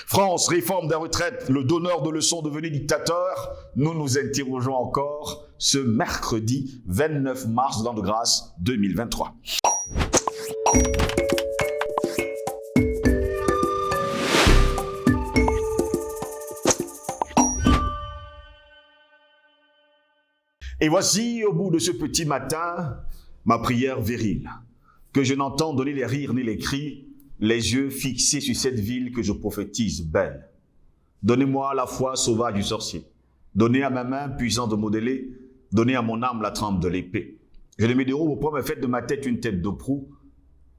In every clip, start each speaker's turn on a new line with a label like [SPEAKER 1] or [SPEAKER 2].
[SPEAKER 1] France, réforme des retraites, le donneur de leçons devenu dictateur. Nous nous interrogeons encore ce mercredi 29 mars de l'an de grâce 2023. Et voici, au bout de ce petit matin, ma prière virile, que je n'entends donner les rires ni les cris, les yeux fixés sur cette ville que je prophétise belle. Donnez-moi la foi sauvage du sorcier. Donnez à ma main puissante de modeler. Donnez à mon âme la trempe de l'épée. Je ne me dérobe au point, mais faites de ma tête une tête de proue,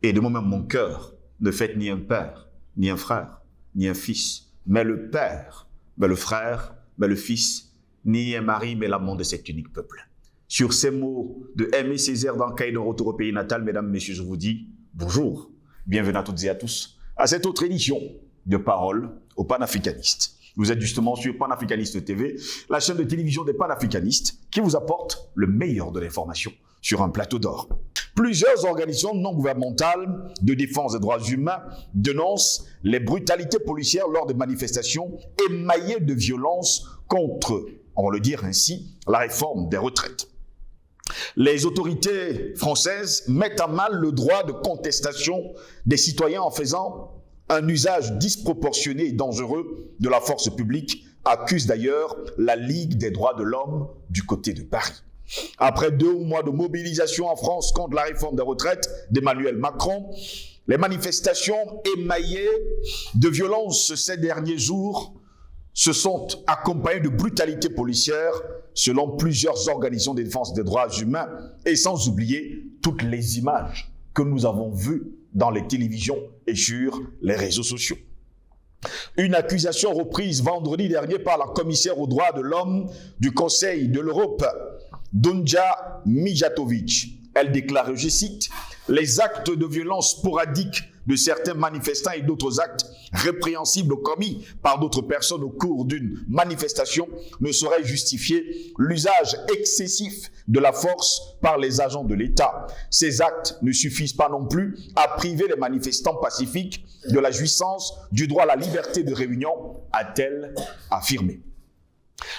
[SPEAKER 1] et de moi-même mon cœur. Ne faites ni un père, ni un frère, ni un fils, mais le père, mais le frère, mais le fils, ni un mari, mais l'amant de cet unique peuple. Sur ces mots de Aimé Césaire dans Cahiers de retour au pays natal, mesdames, messieurs, je vous dis bonjour, bienvenue à toutes et à tous à cette autre édition de Parole aux panafricanistes. Vous êtes justement sur Panafricaniste TV, la chaîne de télévision des panafricanistes qui vous apporte le meilleur de l'information sur un plateau d'or. Plusieurs organisations non gouvernementales de défense des droits humains dénoncent les brutalités policières lors des manifestations émaillées de violences contre, on va le dire ainsi, la réforme des retraites. Les autorités françaises mettent à mal le droit de contestation des citoyens en faisant un usage disproportionné et dangereux de la force publique, accuse d'ailleurs la Ligue des droits de l'homme du côté de Paris. Après 2 mois de mobilisation en France contre la réforme des retraites d'Emmanuel Macron, les manifestations émaillées de violences ces derniers jours se sont accompagnées de brutalités policières selon plusieurs organisations de défense des droits humains et sans oublier toutes les images que nous avons vues dans les télévisions et sur les réseaux sociaux. Une accusation reprise vendredi dernier par la commissaire aux droits de l'homme du Conseil de l'Europe, Dunja Mijatovic. Elle déclare, je cite, « Les actes de violence sporadiques de certains manifestants et d'autres actes répréhensibles commis par d'autres personnes au cours d'une manifestation ne sauraient justifier l'usage excessif de la force par les agents de l'État. Ces actes ne suffisent pas non plus à priver les manifestants pacifiques de la jouissance du droit à la liberté de réunion, a-t-elle affirmé.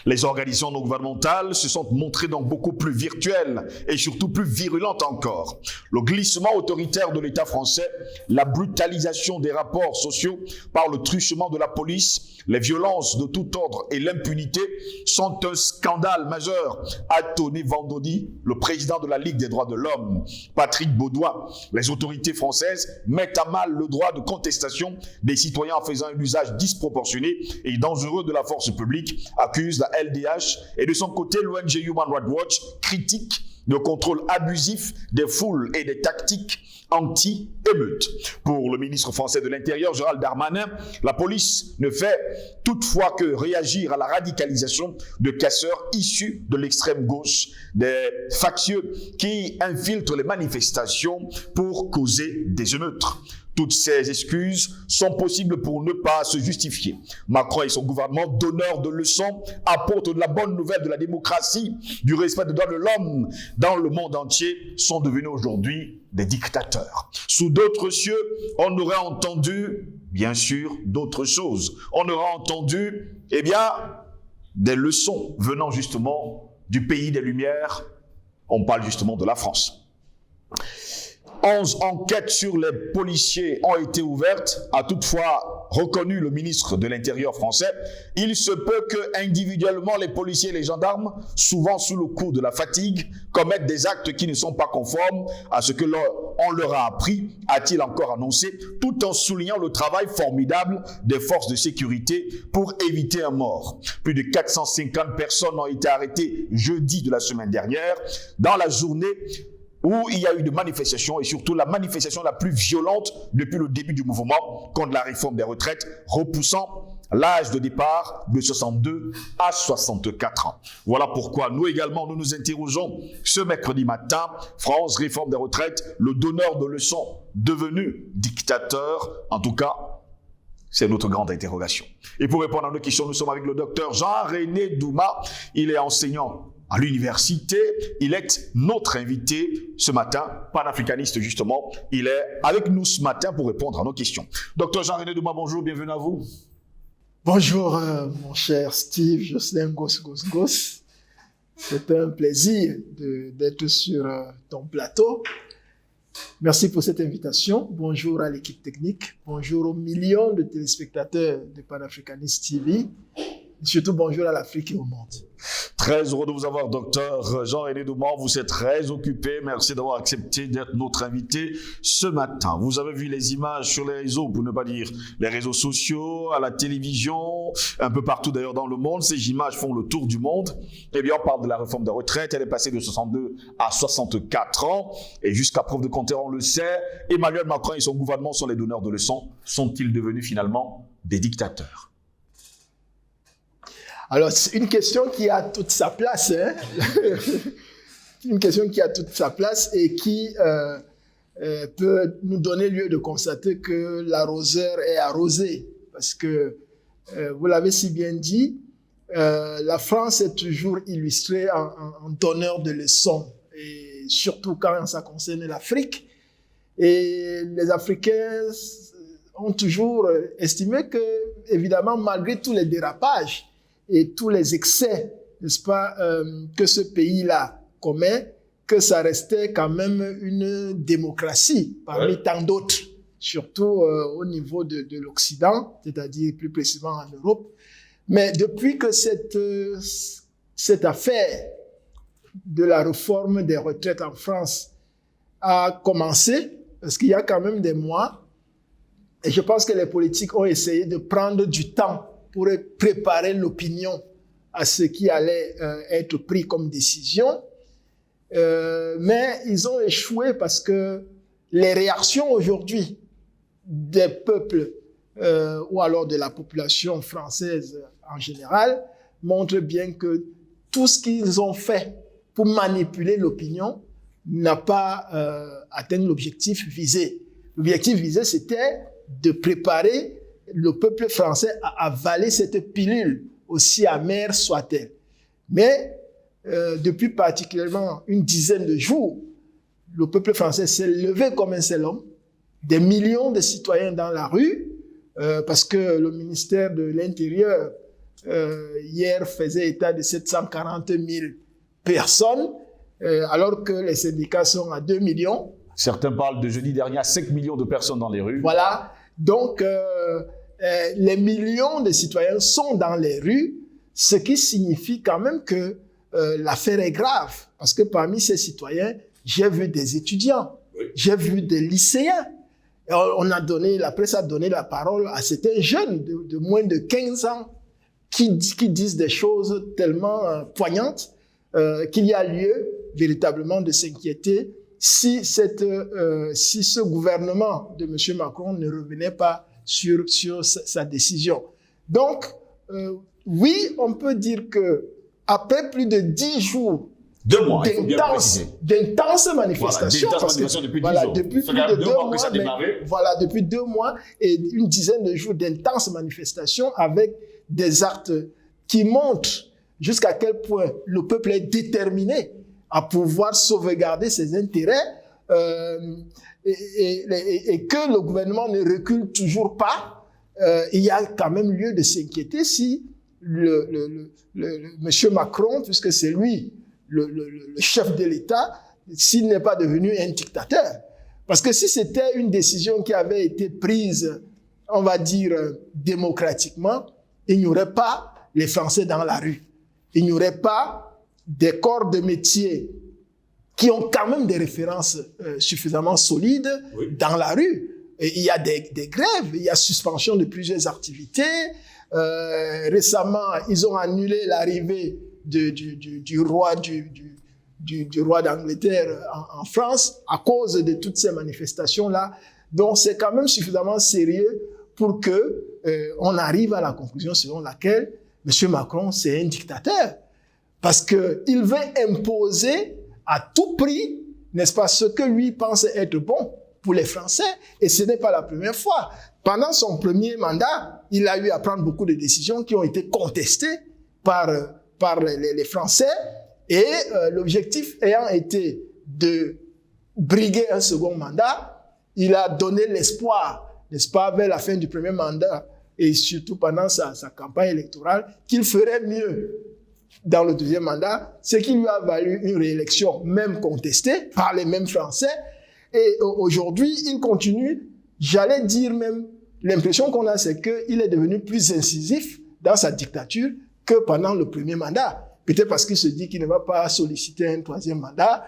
[SPEAKER 1] Les organisations non gouvernementales se sont montrées donc beaucoup plus virtuelles et surtout plus virulentes encore. Le glissement autoritaire de l'État français, la brutalisation des rapports sociaux par le truchement de la police, les violences de tout ordre et l'impunité sont un scandale majeur, a tonné vendredi le président de la Ligue des droits de l'homme, Patrick Baudouin. Les autorités françaises mettent à mal le droit de contestation des citoyens en faisant un usage disproportionné et dangereux de la force publique, accuse la LDH, et de son côté, l'ONG Human Rights Watch critique le contrôle abusif des foules et des tactiques anti-émeutes. Pour le ministre français de l'Intérieur, Gérald Darmanin, la police ne fait toutefois que réagir à la radicalisation de casseurs issus de l'extrême gauche, des factieux qui infiltrent les manifestations pour causer des émeutes. Toutes ces excuses sont possibles pour ne pas se justifier. Macron et son gouvernement, donneurs de leçons, apportent de la bonne nouvelle de la démocratie, du respect des droits de l'homme dans le monde entier, sont devenus aujourd'hui des dictateurs. Sous d'autres cieux, on aurait entendu, bien sûr, d'autres choses. On aurait entendu, des leçons venant justement du pays des Lumières. On parle justement de la France. 11 enquêtes sur les policiers ont été ouvertes, a toutefois reconnu le ministre de l'Intérieur français. Il se peut que individuellement les policiers et les gendarmes, souvent sous le coup de la fatigue, commettent des actes qui ne sont pas conformes à ce que on leur a appris, a-t-il encore annoncé, tout en soulignant le travail formidable des forces de sécurité pour éviter un mort. Plus de 450 personnes ont été arrêtées jeudi de la semaine dernière dans la journée où il y a eu des manifestations et surtout la manifestation la plus violente depuis le début du mouvement contre la réforme des retraites, repoussant l'âge de départ de 62 à 64 ans. Voilà pourquoi nous également, nous nous interrogeons ce mercredi matin, France, réforme des retraites, le donneur de leçons devenu dictateur, en tout cas, c'est notre grande interrogation. Et pour répondre à nos questions, nous sommes avec le docteur Jean-René Douma. Il est enseignant à l'université. Il est notre invité ce matin, panafricaniste justement. Il est avec nous ce matin pour répondre à nos questions. Docteur Jean-René Douma, bonjour, bienvenue à vous.
[SPEAKER 2] Bonjour, mon cher Steve Jocelyn Goss. C'est un plaisir d'être sur ton plateau. Merci pour cette invitation. Bonjour à l'équipe technique. Bonjour aux millions de téléspectateurs de Panafricanist TV. Et surtout, bonjour à l'Afrique et au monde.
[SPEAKER 1] Très heureux de vous avoir, docteur Jean-René Douman. Vous êtes très occupé. Merci d'avoir accepté d'être notre invité ce matin. Vous avez vu les images sur les réseaux, pour ne pas dire les réseaux sociaux, à la télévision, un peu partout d'ailleurs dans le monde. Ces images font le tour du monde. Eh bien, on parle de la réforme des retraites. Elle est passée de 62 à 64 ans. Et jusqu'à preuve de contraire, on le sait, Emmanuel Macron et son gouvernement sont les donneurs de leçons. Sont-ils devenus finalement des dictateurs?
[SPEAKER 2] Alors, c'est une question qui a toute sa place, hein? Une question qui a toute sa place et qui peut nous donner lieu de constater que l'arroseur est arrosé. Parce que, vous l'avez si bien dit, la France est toujours illustrée en donneur de leçons, et surtout quand ça concerne l'Afrique. Et les Africains ont toujours estimé que, évidemment, malgré tous les dérapages, et tous les excès, n'est-ce pas, que ce pays-là commet, que ça restait quand même une démocratie parmi tant d'autres, surtout au niveau de l'Occident, c'est-à-dire plus précisément en Europe. Mais depuis que cette affaire de la réforme des retraites en France a commencé, parce qu'il y a quand même des mois, et je pense que les politiques ont essayé de prendre du temps pour préparer l'opinion à ce qui allait être pris comme décision. Mais ils ont échoué parce que les réactions aujourd'hui des peuples ou alors de la population française en général montrent bien que tout ce qu'ils ont fait pour manipuler l'opinion n'a pas atteint l'objectif visé. L'objectif visé, c'était de préparer le peuple français a avalé cette pilule, aussi amère soit-elle. Mais depuis particulièrement une dizaine de jours, le peuple français s'est levé comme un seul homme, des millions de citoyens dans la rue, parce que le ministère de l'Intérieur hier faisait état de 740 000 personnes, alors que les syndicats sont à 2 millions.
[SPEAKER 1] Certains parlent de jeudi dernier à 5 millions de personnes dans les rues.
[SPEAKER 2] Voilà, donc les millions de citoyens sont dans les rues, ce qui signifie quand même que l'affaire est grave. Parce que parmi ces citoyens, j'ai vu des étudiants, j'ai vu des lycéens. Et la presse a donné la parole à certains jeunes de moins de 15 ans qui disent des choses tellement poignantes qu'il y a lieu véritablement de s'inquiéter si ce gouvernement de M. Macron ne revenait pas sur sa décision. Donc, oui, on peut dire que après plus de 10 jours d'intenses manifestations, depuis plus de 2 mois, depuis 2 mois et une dizaine de jours d'intenses manifestations avec des actes qui montrent jusqu'à quel point le peuple est déterminé à pouvoir sauvegarder ses intérêts, et que le gouvernement ne recule toujours pas, il y a quand même lieu de s'inquiéter si monsieur Macron, puisque c'est lui le chef de l'État, s'il n'est pas devenu un dictateur. Parce que si c'était une décision qui avait été prise, on va dire, démocratiquement, il n'y aurait pas les Français dans la rue. Il n'y aurait pas des corps de métier qui ont quand même des références suffisamment solides dans la rue. Et il y a des grèves, il y a suspension de plusieurs activités. Récemment, ils ont annulé l'arrivée du roi d'Angleterre en France à cause de toutes ces manifestations-là. Donc, c'est quand même suffisamment sérieux pour que on arrive à la conclusion selon laquelle M. Macron, c'est un dictateur. Parce qu'il veut imposer à tout prix, n'est-ce pas, ce que lui pense être bon pour les Français. Et ce n'est pas la première fois. Pendant son premier mandat, il a eu à prendre beaucoup de décisions qui ont été contestées par les Français. Et l'objectif ayant été de briguer un second mandat, il a donné l'espoir, n'est-ce pas, vers la fin du premier mandat, et surtout pendant sa campagne électorale, qu'il ferait mieux dans le deuxième mandat, ce qui lui a valu une réélection même contestée par les mêmes Français. Et aujourd'hui, il continue, j'allais dire même, l'impression qu'on a, c'est qu'il est devenu plus incisif dans sa dictature que pendant le premier mandat. Peut-être parce qu'il se dit qu'il ne va pas solliciter un troisième mandat,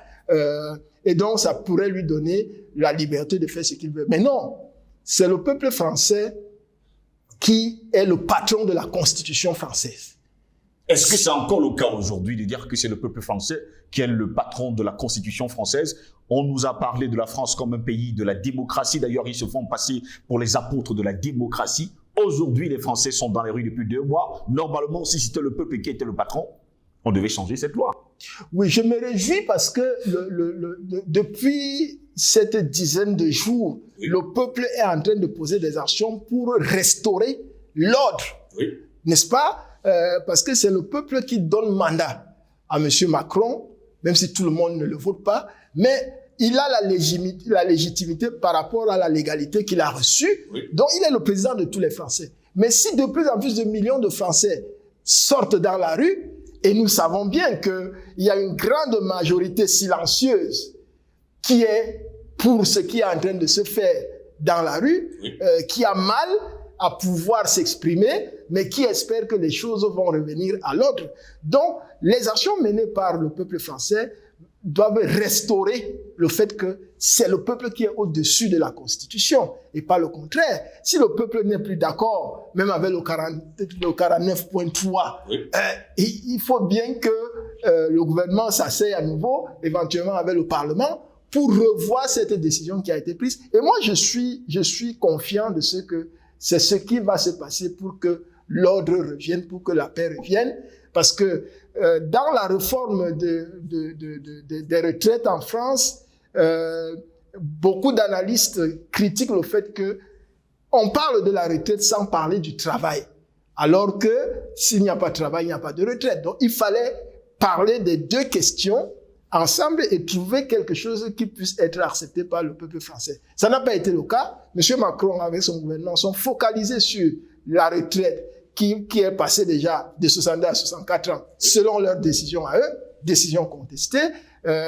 [SPEAKER 2] et donc ça pourrait lui donner la liberté de faire ce qu'il veut. Mais non, c'est le peuple français qui est le patron de la Constitution française.
[SPEAKER 1] Est-ce que c'est encore le cas aujourd'hui de dire que c'est le peuple français qui est le patron de la Constitution française? On nous a parlé de la France comme un pays de la démocratie. D'ailleurs, ils se font passer pour les apôtres de la démocratie. Aujourd'hui, les Français sont dans les rues depuis 2 mois. Normalement, si c'était le peuple qui était le patron, on devait changer cette loi.
[SPEAKER 2] Oui, je me réjouis parce que depuis cette dizaine de jours, oui, le peuple est en train de poser des actions pour restaurer l'ordre. Oui. N'est-ce pas? Parce que c'est le peuple qui donne mandat à M. Macron, même si tout le monde ne le vote pas, mais il a la légitimité par rapport à la légalité qu'il a reçue. Oui. Donc, il est le président de tous les Français. Mais si de plus en plus de millions de Français sortent dans la rue, et nous savons bien qu'il y a une grande majorité silencieuse qui est pour ce qui est en train de se faire dans la rue, oui, qui a mal à pouvoir s'exprimer, mais qui espère que les choses vont revenir à l'ordre. Donc, les actions menées par le peuple français doivent restaurer le fait que c'est le peuple qui est au-dessus de la Constitution et pas le contraire. Si le peuple n'est plus d'accord, même avec le 49.3, oui, il faut bien que le gouvernement s'asseye à nouveau, éventuellement avec le Parlement, pour revoir cette décision qui a été prise. Et moi, je suis confiant de ce que c'est ce qui va se passer pour que l'ordre revienne, pour que la paix revienne. Parce que dans la réforme des retraites en France, beaucoup d'analystes critiquent le fait que on parle de la retraite sans parler du travail. Alors que s'il n'y a pas de travail, il n'y a pas de retraite. Donc il fallait parler des deux questions ensemble et trouver quelque chose qui puisse être accepté par le peuple français. Ça n'a pas été le cas. M. Macron, avec son gouvernement, sont focalisés sur la retraite qui est passée déjà de 62 à 64 ans, selon leurs décisions à eux, décisions contestées,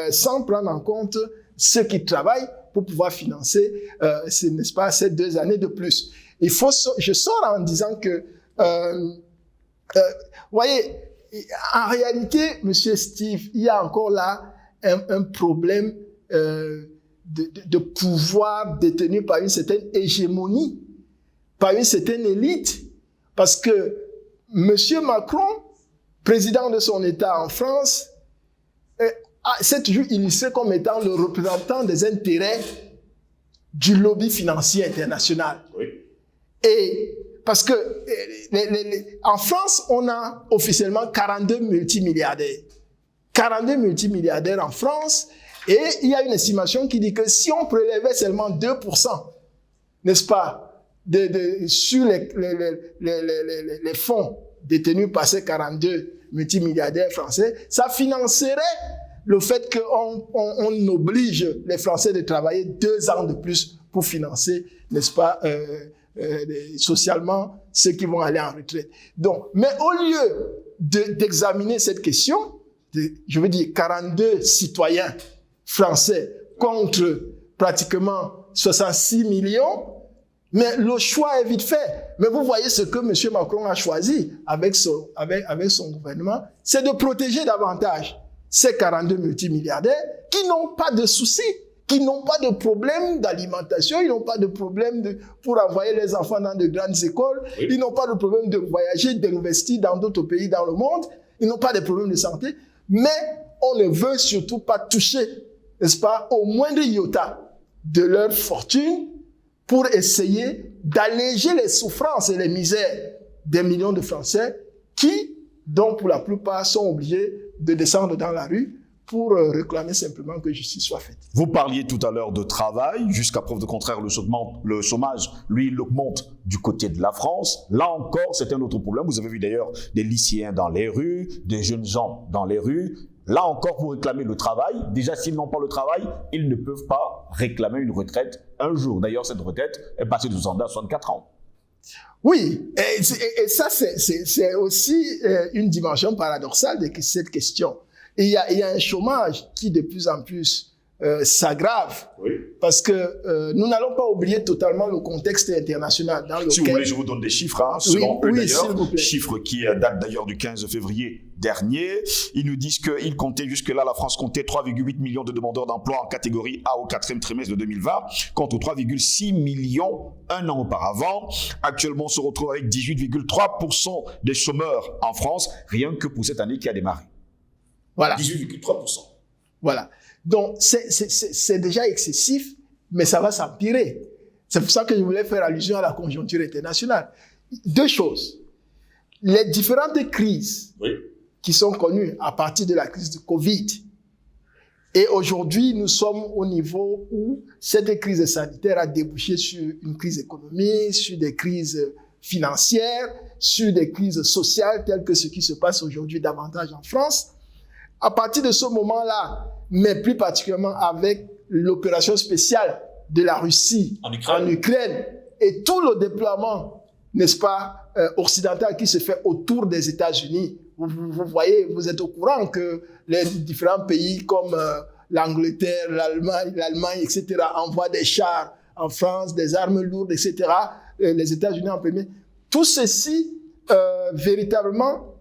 [SPEAKER 2] sans prendre en compte ceux qui travaillent pour pouvoir financer, n'est-ce pas, ces 2 années de plus. Je sors en disant que, voyez, en réalité, Monsieur Steve, il y a encore là un problème de pouvoir détenu par une certaine hégémonie, par une certaine élite, parce que Monsieur Macron, président de son État en France, s'est toujours illustré comme étant le représentant des intérêts du lobby financier international. Oui. Et parce que en France, on a officiellement 42 multimilliardaires. 42 multimilliardaires en France, et il y a une estimation qui dit que si on prélevait seulement 2%, n'est-ce pas, sur les fonds détenus par ces 42 multimilliardaires français, ça financerait le fait qu'on oblige les Français de travailler 2 ans de plus pour financer, n'est-ce pas, socialement, ceux qui vont aller en retraite. Donc, mais au lieu d'examiner cette question, je veux dire 42 citoyens français contre pratiquement 66 millions, mais le choix est vite fait. Mais vous voyez ce que M. Macron a choisi avec son gouvernement, c'est de protéger davantage ces 42 multimilliardaires qui n'ont pas de soucis, qui n'ont pas de problème d'alimentation, ils n'ont pas de problème pour envoyer les enfants dans de grandes écoles, oui, ils n'ont pas de problème de voyager, d'investir dans d'autres pays dans le monde, ils n'ont pas de problème de santé, mais on ne veut surtout pas toucher, n'est-ce pas, au moindre iota de leur fortune pour essayer d'alléger les souffrances et les misères des millions de Français qui, donc pour la plupart, sont obligés de descendre dans la rue pour réclamer simplement que justice soit faite.
[SPEAKER 1] Vous parliez tout à l'heure de travail. Jusqu'à preuve de contraire, le chômage, lui, il augmente du côté de la France. Là encore, c'est un autre problème. Vous avez vu d'ailleurs des lycéens dans les rues, des jeunes gens dans les rues. Là encore, vous réclamez le travail. Déjà, s'ils n'ont pas le travail, ils ne peuvent pas réclamer une retraite un jour. D'ailleurs, cette retraite est passée de 62 à 64 ans.
[SPEAKER 2] Oui, et ça, c'est aussi une dimension paradoxale de cette question. Et il y a un chômage qui de plus en plus s'aggrave,
[SPEAKER 1] Oui.
[SPEAKER 2] parce que nous n'allons pas oublier totalement le contexte international dans lequel...
[SPEAKER 1] Si vous voulez, je vous donne des chiffres, hein, selon eux
[SPEAKER 2] oui, s'il vous
[SPEAKER 1] d'ailleurs,
[SPEAKER 2] plaît.
[SPEAKER 1] chiffres qui datent d'ailleurs du 15 février dernier. Ils nous disent qu'ils comptaient jusque-là, la France comptait 3,8 millions de demandeurs d'emploi en catégorie A au 4e trimestre de 2020, contre 3,6 millions un an auparavant. Actuellement, on se retrouve avec 18,3% des chômeurs en France, rien que pour cette année qui a démarré.
[SPEAKER 2] Voilà.
[SPEAKER 1] 18,3%.
[SPEAKER 2] Voilà. Donc, c'est déjà excessif, mais ça va s'empirer. C'est pour ça que je voulais faire allusion à la conjoncture internationale. Deux choses. Les différentes crises qui sont connues à partir de la crise de Covid. Et aujourd'hui, nous sommes au niveau où cette crise sanitaire a débouché sur une crise économique, sur des crises financières, sur des crises sociales, telles que ce qui se passe aujourd'hui davantage en France. À partir de ce moment-là, mais plus particulièrement avec l'opération spéciale de la Russie en Ukraine et tout le déploiement, n'est-ce pas, occidental qui se fait autour des États-Unis. Vous voyez, vous êtes au courant que les différents pays comme l'Angleterre, l'Allemagne, etc., envoient des chars en France, des armes lourdes, etc., les États-Unis en premier. Tout ceci, véritablement,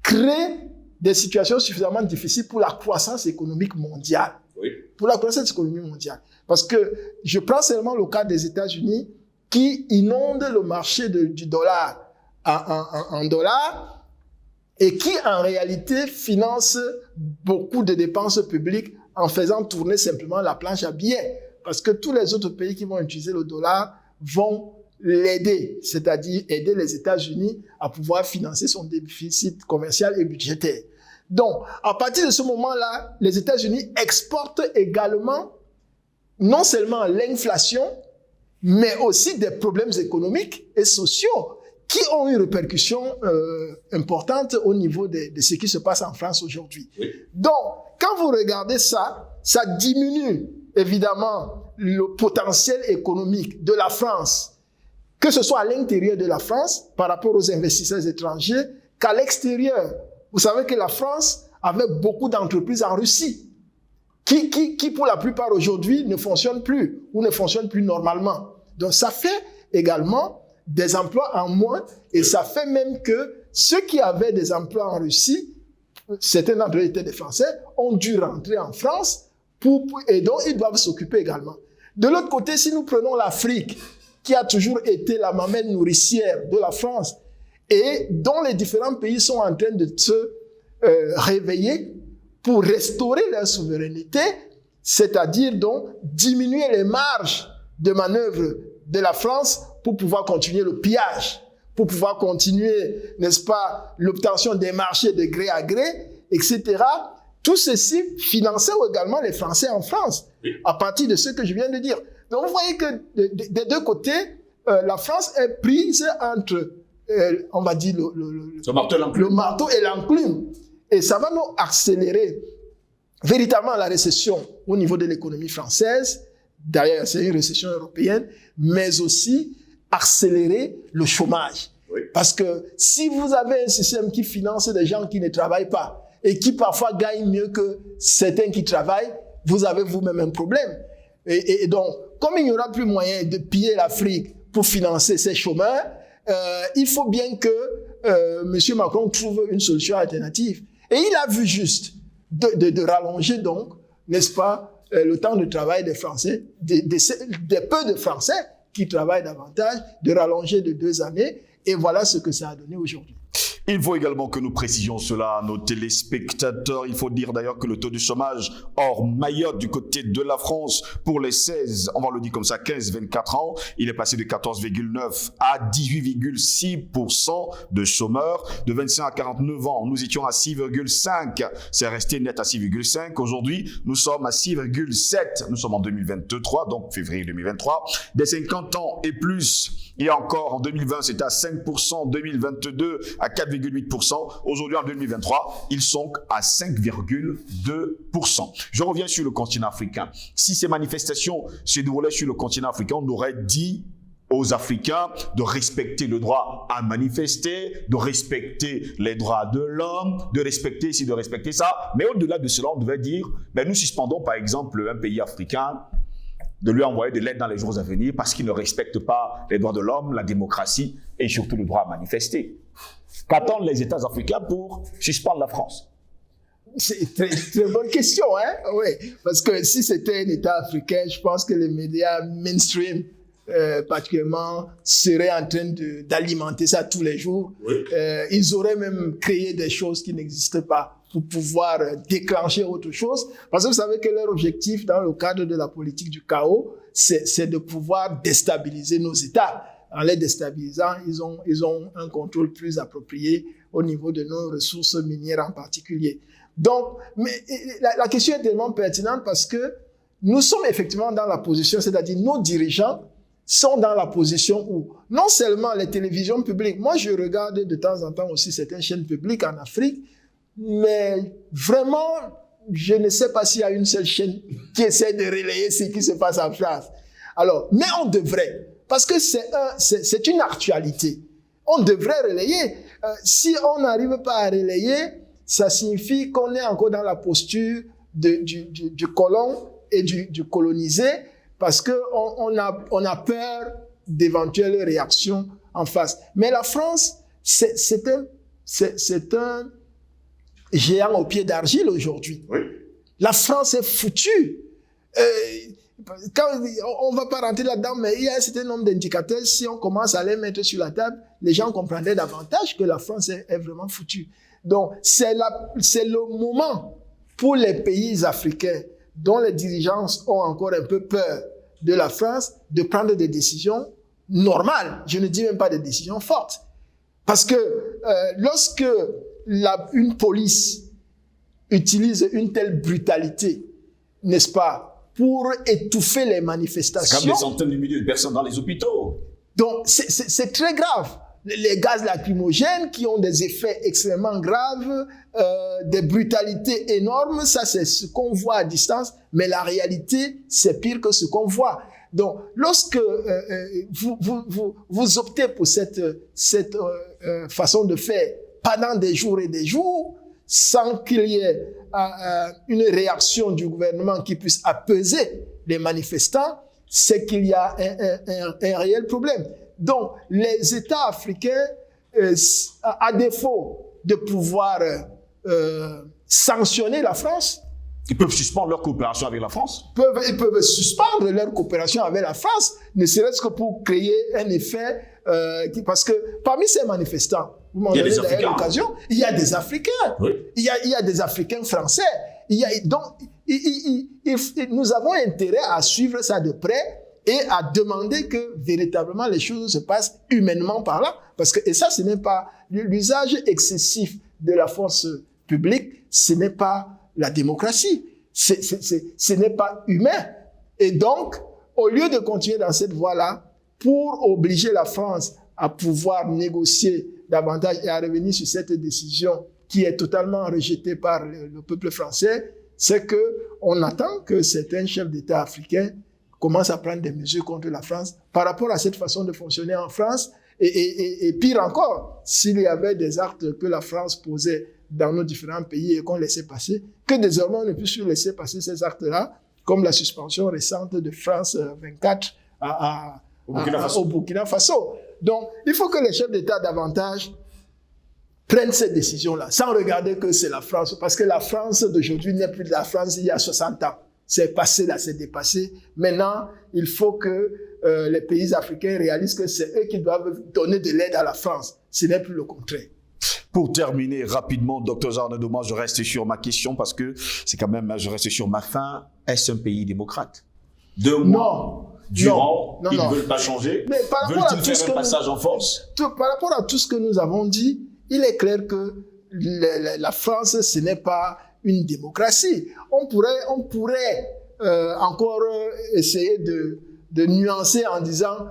[SPEAKER 2] crée des situations suffisamment difficiles pour la croissance économique mondiale.
[SPEAKER 1] Oui.
[SPEAKER 2] Pour la croissance économique mondiale. Parce que je prends seulement le cas des États-Unis qui inondent le marché du dollar en dollars et qui, en réalité, financent beaucoup de dépenses publiques en faisant tourner simplement la planche à billets. Parce que tous les autres pays qui vont utiliser le dollar vont l'aider, c'est-à-dire aider les États-Unis à pouvoir financer son déficit commercial et budgétaire. Donc, à partir de ce moment-là, les États-Unis exportent également non seulement l'inflation, mais aussi des problèmes économiques et sociaux qui ont une répercussion importante au niveau de ce qui se passe en France aujourd'hui. Oui. Donc, quand vous regardez ça, ça diminue évidemment le potentiel économique de la France, que ce soit à l'intérieur de la France par rapport aux investisseurs étrangers qu'à l'extérieur. Vous savez que la France avait beaucoup d'entreprises en Russie qui pour la plupart aujourd'hui ne fonctionnent plus ou ne fonctionnent plus normalement. Donc ça fait également des emplois en moins et ça fait même que ceux qui avaient des emplois en Russie, certains d'entre eux étaient des Français, ont dû rentrer en France et donc ils doivent s'occuper également. De l'autre côté, si nous prenons l'Afrique, qui a toujours été la mamelle nourricière de la France et dont les différents pays sont en train de se réveiller pour restaurer leur souveraineté, c'est-à-dire donc diminuer les marges de manœuvre de la France pour pouvoir continuer le pillage, pour pouvoir continuer, n'est-ce pas, l'obtention des marchés de gré à gré, etc. Tout ceci finançait également les Français en France, à partir de ce que je viens de dire. Donc vous voyez que des deux côtés, la France est prise entre, on va dire, le marteau et l'enclume. Et ça va nous accélérer véritablement la récession au niveau de l'économie française. D'ailleurs, c'est une récession européenne, mais aussi accélérer le chômage. Oui. Parce que si vous avez un système qui finance des gens qui ne travaillent pas et qui parfois gagnent mieux que certains qui travaillent, vous avez vous-même un problème. Et donc, comme il n'y aura plus moyen de piller l'Afrique pour financer ces chômeurs, il faut bien que M. Macron trouve une solution alternative. Et il a vu juste de rallonger donc, n'est-ce pas, le temps de travail des Français, des peu de Français qui travaillent davantage, de rallonger de 2 années. Et voilà ce que ça a donné aujourd'hui.
[SPEAKER 1] Il faut également que nous précisions cela à nos téléspectateurs. Il faut dire d'ailleurs que le taux de chômage hors Mayotte du côté de la France pour les 16, on va le dire comme ça, 15-24 ans, il est passé de 14,9 à 18,6% de chômeurs. De 25 à 49 ans, nous étions à 6,5. C'est resté net à 6,5. Aujourd'hui, nous sommes à 6,7. Nous sommes en 2023, donc février 2023. Des 50 ans et plus, et encore en 2020, c'était à 5%, 2022 à 4,8%. Aujourd'hui, en 2023, ils sont à 5,2%. Je reviens sur le continent africain. Si ces manifestations se déroulaient sur le continent africain, on aurait dit aux Africains de respecter le droit à manifester, de respecter les droits de l'homme, de respecter ci, de respecter ça. Mais au-delà de cela, on devait dire, ben nous suspendons par exemple un pays africain de lui envoyer de l'aide dans les jours à venir parce qu'il ne respecte pas les droits de l'homme, la démocratie et surtout le droit à manifester. Qu'attendent les États africains pour suspendre la France?
[SPEAKER 2] C'est une très bonne question, hein? Oui, parce que si c'était un État africain, je pense que les médias mainstream, particulièrement, seraient en train d'alimenter ça tous les jours. Oui. Ils auraient même créé des choses qui n'existent pas pour pouvoir déclencher autre chose. Parce que vous savez que leur objectif, dans le cadre de la politique du chaos, c'est de pouvoir déstabiliser nos États. En les déstabilisant, ils ont un contrôle plus approprié au niveau de nos ressources minières en particulier. Donc, mais la question est tellement pertinente parce que nous sommes effectivement dans la position, c'est-à-dire nos dirigeants sont dans la position où non seulement les télévisions publiques, moi je regarde de temps en temps aussi certaines chaînes publiques en Afrique, mais vraiment, je ne sais pas s'il y a une seule chaîne qui essaie de relayer ce qui se passe en France. Alors, mais on devrait, parce que c'est une actualité. On devrait relayer. Si on n'arrive pas à relayer, ça signifie qu'on est encore dans la posture du colon et du colonisé, parce qu'on a peur d'éventuelles réactions en face. Mais la France, c'est un géant au pied d'argile aujourd'hui. Oui. La France est foutue. On ne va pas rentrer là-dedans, mais il y a un certain nombre d'indicateurs. Si on commence à les mettre sur la table, les gens comprendraient davantage que la France est vraiment foutue. Donc, c'est le moment pour les pays africains dont les dirigeants ont encore un peu peur de la France de prendre des décisions normales. Je ne dis même pas des décisions fortes. Parce que lorsque une police utilise une telle brutalité, n'est-ce pas, pour étouffer les manifestations.
[SPEAKER 1] C'est comme des centaines de milliers de personnes dans les hôpitaux.
[SPEAKER 2] Donc, c'est très grave. Les gaz lacrymogènes qui ont des effets extrêmement graves, des brutalités énormes, ça c'est ce qu'on voit à distance, mais la réalité, c'est pire que ce qu'on voit. Donc, lorsque vous optez pour cette façon de faire pendant des jours et des jours, sans qu'il y ait une réaction du gouvernement qui puisse apaiser les manifestants, c'est qu'il y a un réel problème. Donc, les États africains, à défaut de pouvoir sanctionner la France,
[SPEAKER 1] ils peuvent suspendre leur coopération avec la France.
[SPEAKER 2] Ils peuvent suspendre leur coopération avec la France, ne serait-ce que pour créer un effet, parce que parmi ces manifestants, vous m'en donnez d'ailleurs l'occasion, il y a des Africains, oui. il y a des Africains français. Donc, nous avons intérêt à suivre ça de près et à demander que véritablement les choses se passent humainement par là. Parce que, et ça, ce n'est pas l'usage excessif de la force publique, ce n'est pas la démocratie. Ce n'est pas humain. Et donc, au lieu de continuer dans cette voie-là, pour obliger la France à pouvoir négocier davantage et à revenir sur cette décision qui est totalement rejetée par le peuple français, c'est que on attend que certains chefs d'État africains commencent à prendre des mesures contre la France par rapport à cette façon de fonctionner en France. Et pire encore, s'il y avait des actes que la France posait dans nos différents pays et qu'on laissait passer, que désormais on ne puisse plus laisser passer ces actes-là, comme la suspension récente de France 24 au Burkina Faso. Donc, il faut que les chefs d'État davantage prennent cette décision-là, sans regarder que c'est la France, parce que la France d'aujourd'hui n'est plus de la France il y a 60 ans. C'est passé là, c'est dépassé. Maintenant, il faut que les pays africains réalisent que c'est eux qui doivent donner de l'aide à la France. Ce n'est plus le contraire.
[SPEAKER 1] Pour terminer rapidement, Dr Jean-René Domas, je reste sur ma question parce que c'est quand même, je reste sur ma fin. Est-ce un pays démocrate? 2 mois durant, ils ne veulent pas changer. Veulent-ils faire un passage en force?
[SPEAKER 2] Par rapport à tout ce que nous avons dit, il est clair que la France, ce n'est pas une démocratie. On pourrait encore essayer de nuancer en disant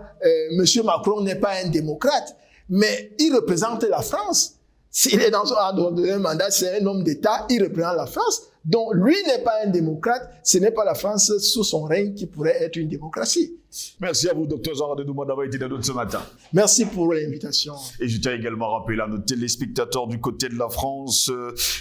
[SPEAKER 2] Monsieur Macron n'est pas un démocrate, mais il représente la France. S'il est dans un mandat, c'est un homme d'État, il représente la France. Donc, lui n'est pas un démocrate, ce n'est pas la France sous son règne qui pourrait être une démocratie.
[SPEAKER 1] Merci à vous, Dr. Jean Radenouma, d'avoir été dans notre ce matin.
[SPEAKER 2] Merci pour l'invitation.
[SPEAKER 1] Et je tiens également à rappeler à nos téléspectateurs du côté de la France,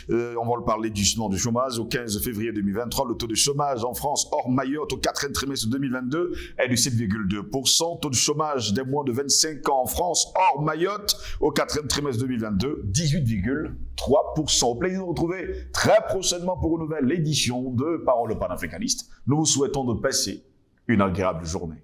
[SPEAKER 1] on va le parler du chômage. Au 15 février 2023, le taux de chômage en France, hors Mayotte, au 4e trimestre 2022, est de 7,2%. Taux de chômage des moins de 25 ans en France, hors Mayotte, au 4e trimestre 2022, 18,3%. Au plaisir de vous retrouver très prochainement pour une nouvelle édition de Paroles panafricanistes. Nous vous souhaitons de passer une agréable journée.